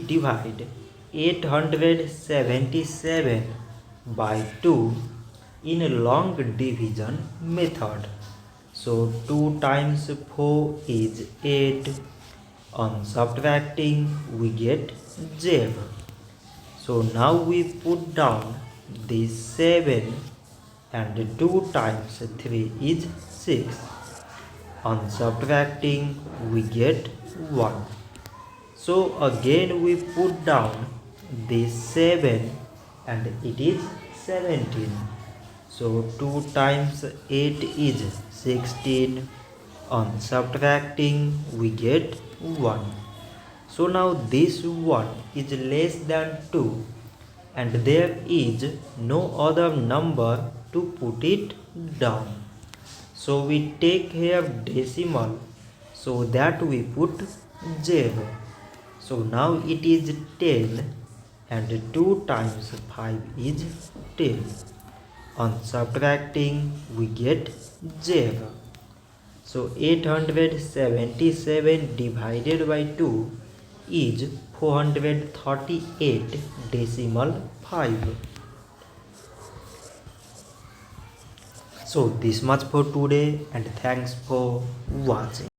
divide 877 by 2 in a long division method. So 2 times 4 is 8. On subtracting we get 0. So now we put down this 7 and 2 times 3 is 6. On subtracting we get 1. So again we put down this 7 and it is 17. So 2 times 8 is 16. On subtracting we get 1. So now this 1 is less than 2 and there is no other number to put it down. So we take here decimal so that we put 0. So now it is 10 and 2 times 5 is 10. On subtracting we get 0. So 877 divided by 2 is 438 decimal 5. So this much for today and thanks for watching.